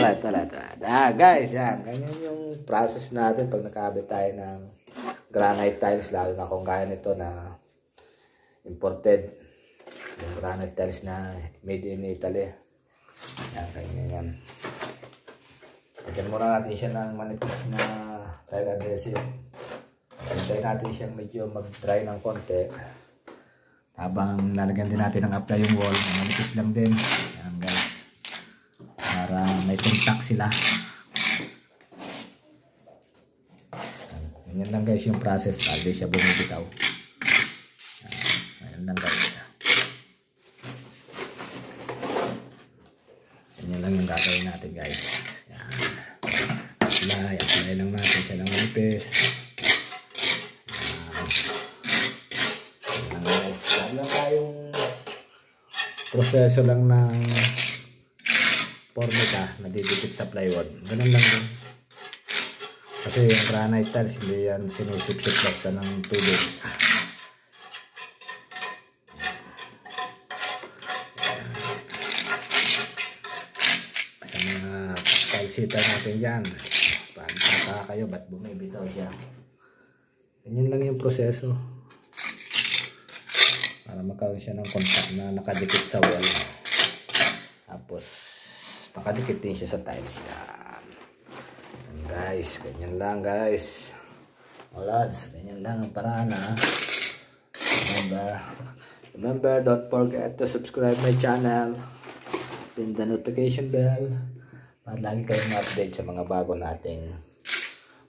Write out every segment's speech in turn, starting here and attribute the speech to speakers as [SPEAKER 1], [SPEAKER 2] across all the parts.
[SPEAKER 1] Alright. Guys, yan. Ganyan yung process natin pag nakabit tayo ng granite tiles. Lalo na kung kaya nito na imported. Yung granite tiles na made in Italy. Yan, ganyan yan. Lagyan muna natin siya ng manipis na tile adhesive. Hintayin natin siyang medyo mag-dry ng konti. Habang lalagyan din natin ng apply yung wall. Manipis lang din. Yan guys. Para may contact sila. Ganyan lang guys yung process. Para di siya bumibitaw. Ganyan lang guys. Ganyan lang yung gagawin natin guys. Yan. Apply lang natin siya ng manipis. Yan guys. Wala tayong proseso lang ng formica na didikit sa plywood. Ganun lang din. Kasi yung granite tiles hindi yan sinusip-sip basta ng tubig. Sa mga tilesitter natin dyan, pagkaka kayo ba't bumibitaw siya. Ganyan lang yung proseso para magkaroon siya ng contact na nakadikit sa wall. Tapos nakadikit din siya sa tiles. Yan. Yan guys, ganyan lang guys. O lads, ganyan lang ang paraan ha. Remember, don't forget to subscribe my channel. Pin the notification bell para lagi kayong update sa mga bago nating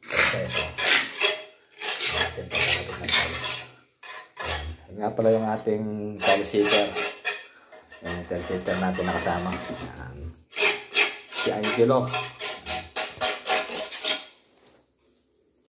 [SPEAKER 1] proseso. Ating pagkakabit ng tiles. Yan nga pala yung ating tilesitter. Yung tilesitter natin nakasama. Yan. Si Angelo.